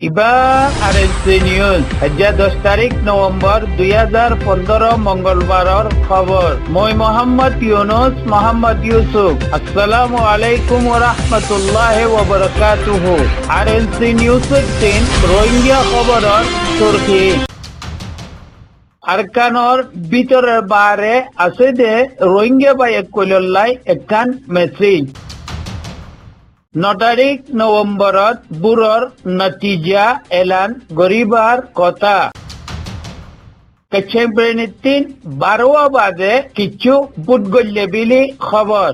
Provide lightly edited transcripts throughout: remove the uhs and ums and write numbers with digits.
এবার RNC news আজ 10 তারিখ নভেম্বর 2015 মঙ্গলবারের খবর। মই মোহাম্মদ ইউসুফ। আসসালামু আলাইকুম ওয়া রাহমাতুল্লাহি ওয়া বারাকাতুহু। আরএনসি নিউজের 3 রোহিঙ্গা খবরের সুরখি। আরকানোর ভিতরের বারে আছে যে রোহিঙ্গা বাই কইলাই একখান মেসেজ। 9 তারিখ নভেম্বরত বুরর নতিজা এলান গরিবার কথা। কেছেব্রেনিতিন 12 বাজে কিছু বুটগল্লে বিলি খবর।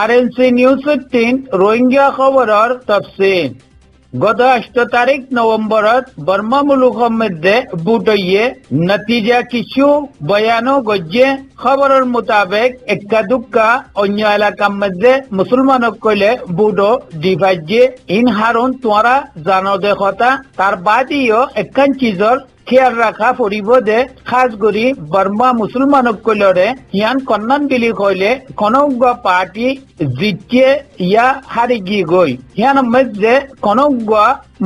আরএনসি নিউজের 3 রোহিঙ্গা খবরের তফসিল। গত 8 তারিখ নভেম্বরত বর্মা মুলুকের মধ্যে বুট হইয়ে নতিজা কিছু বয়ানো গজ্জে খবরের মোতাবেক এক্কা দুক্কা অন্য এলাকার মধ্যে মুসলমানক কইলে বুটও ডিভাইজে ইন হারুন তোমরা জানো দে কথা। তার বাদিও একখান চিজর খেয়াল রাখা পড়িব যে খাস করি বর্মা মুসলমানক কইলরে হিয়ান কন্যান বিলি কইলে কোন পার্টি জিতিয়ে ইয়া হারি গিয়ে গই হিয়ান মধ্যে কোন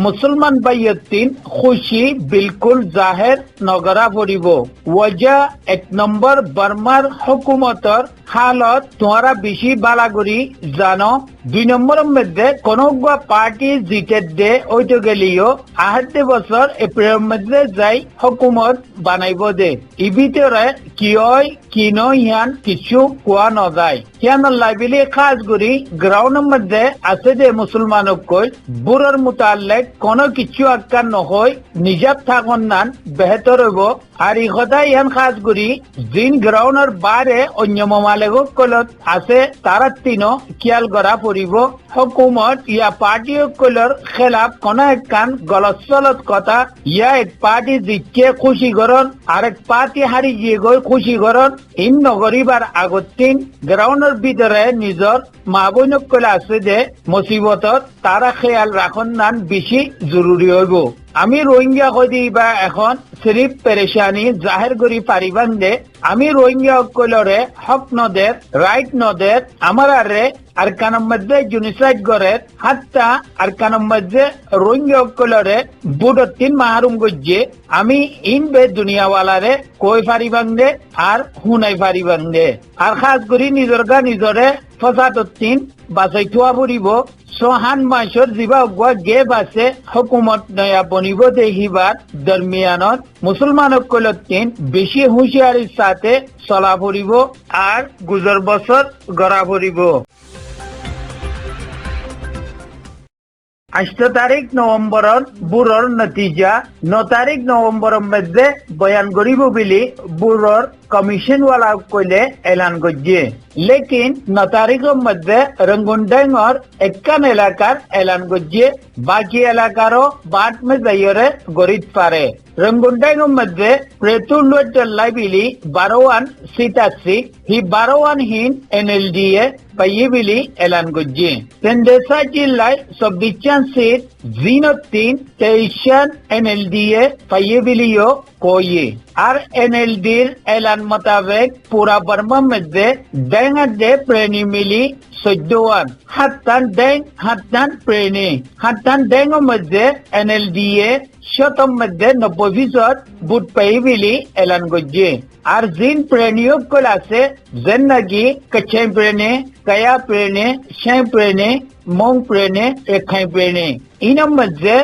মুসলমান বাইয়তিন খুশি বিলকুল জাহের নগরা পড়িব। ওয়াজা 1 নম্বর বর্মার হুকুমতর হালত তোমরা বেশি বালাগুড়ি জানো। 2 নম্বরের মধ্যে কোন পার্টি জিতে দে ওইটো গেলিও 8 বছর এপ্রিলের মধ্যে যাই হুকুমত বানাইব দে। ই ভিতরে কি হয় কি নয় হিয়ান কিছু কোয়া নযায়। হিয়ান লাইবিলি খাস করি গ্রাউন্ডের মধ্যে আছে যে মুসলমানক কই বুড়োর মুতাল্লেক কোন কিছু আক্কার নহয় নিজাব থাকুন নান বেহতর হইব। আর ই কথা ইয়ান খাস করি জিন গ্রাউন্ডের বারে অন্য মামালেগক কলত আছে তারা তিনো খেয়াল করা পড়িব। হুকুমত ইয়া পার্টি কলর খেলাফ কোন একখান গলত চলত কথা ইয়া এক পার্টি জিতকে খুশি করন আরেক পার্টি হারি গিয়ে গই খুশি করন ইন নগরিবার আগতিন গ্রাউন্ডের ভিতরে নিজর মা বোনক কলে আছে যে মুসিবতত তারা খেয়াল রাখন নান বেশি জরুরি হইব। আমি রোহিঙ্গা কই দিবা এখন সিরিফ পেরেশানি জাহের করি পারিবান দে আমি রোহিঙ্গা কলরে হক নদের রাইট নদের আমার আরে আর কানের মধ্যে জুনিসাইড করে হাত্তা আর কানের মধ্যে রোহিঙ্গা কলরে বুড়ো 3 মাহরুম গজ্জে আমি ইন বে দুনিয়াওয়ালারে কই পারিবান দে আর হুনাই পারিবান দে। আর খাস করি নিজরে ফসাততিন বাসাই থোয়া পড়িব। সোহান মাসর জিবা গুয়া গে বাসে হুকুমত নয়া বনিব দেখিবার দরমিয়ানত মুসলমানক কলতিন বেশি হুঁশিয়ারির সাথে চলা পড়িব আর গুজর বছর গড়া পড়িব। 8 তারিখ নভেম্বরত বুরর নতিজা 9 তারিখ নভেম্বরের মধ্যে বয়ান করিব বিলি বুরর কমিশনওয়ালা কইলে এলান গজ্জে। লেকিন 9 তারিখের মধ্যে রঙ্গুনডাঙ্গর একখান এলাকার এলান গজ্জে বাকি এলাকারও বাদ মে যাইরে গরিত পারে। রঙ্গুনডাঙ্গের মধ্যে প্রেতুল্লাই বিলি 12 সিট আছে হি 12 হিন এনএলডিএ পাইয়ে বিলি এলান গজ্জে। তেন্দেসা জিল্লায় 24 সিট 23 এনএলডিএ পাইয়ে বিলিও কইয়ে। আর এনএলডির এলান মোতাবেক পুরা বর্মার মধ্যে ডেঙ্গাডে প্রেণী মিলি 14 হাত্তান প্রেণী হাত্তান ডেঙ্গের মধ্যে এনএলডিএ শতম মধ্যে 90% বুট পাই বিলি এলান গজ্জে। আর জিন প্রেণীয় কল আছে যেন নাকি কচ্ছাই প্রেণী কায়া প্রেণী শ্যাই প্রেণী মং প্রেণী রেখাই প্রেণী ইনার মধ্যে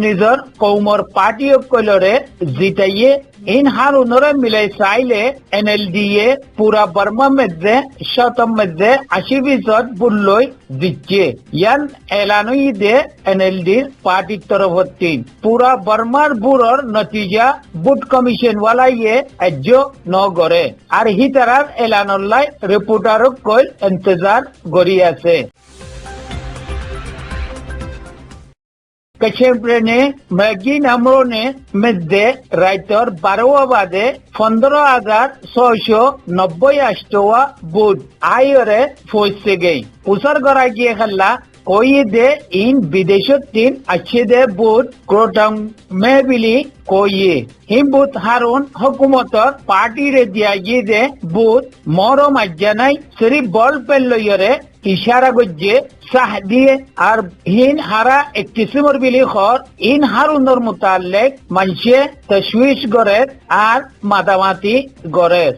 নিজর কৌমর পার্টি কলরে জিতাইয়ে ইন হার উনরে মিলাই চাইলে এনএলডিএ পুরা বর্মার মধ্যে শতম মধ্যে 80% বুট লই দিচ্ছে। ইয়ান এলানুই দে এনএলডির পার্টির তরফতিন পুরা বর্মার বুড়র নতিজা বুট কমিশন ওয়ালাইয়ে আজ্য ন গড়ে। আর হি তারার এলানল্লাই রিপোর্টারক কইল ইন্তজার গড়ি আছে। কচ্ছেব্রেনে মেগি নামরনে মধ্যে রাইতর 12 বাজে 15,690 বুট আইরে পৌঁছে গই। উসার গড়া গিয়ে খেলা koyi de in bideshotin achide but krotang mebili koyi. Himbut harun hukumotor party re diagi de but moro majjanai siri bol pelloyore ইশারা গজ্জে সাহ দিয়ে আর হিন হারা এক কিসিমর বিলি খর ইন হারুন্দর মুতাল্লেক মানুষে তশউইশ গড়ের আর মাদামাতি গড়ের।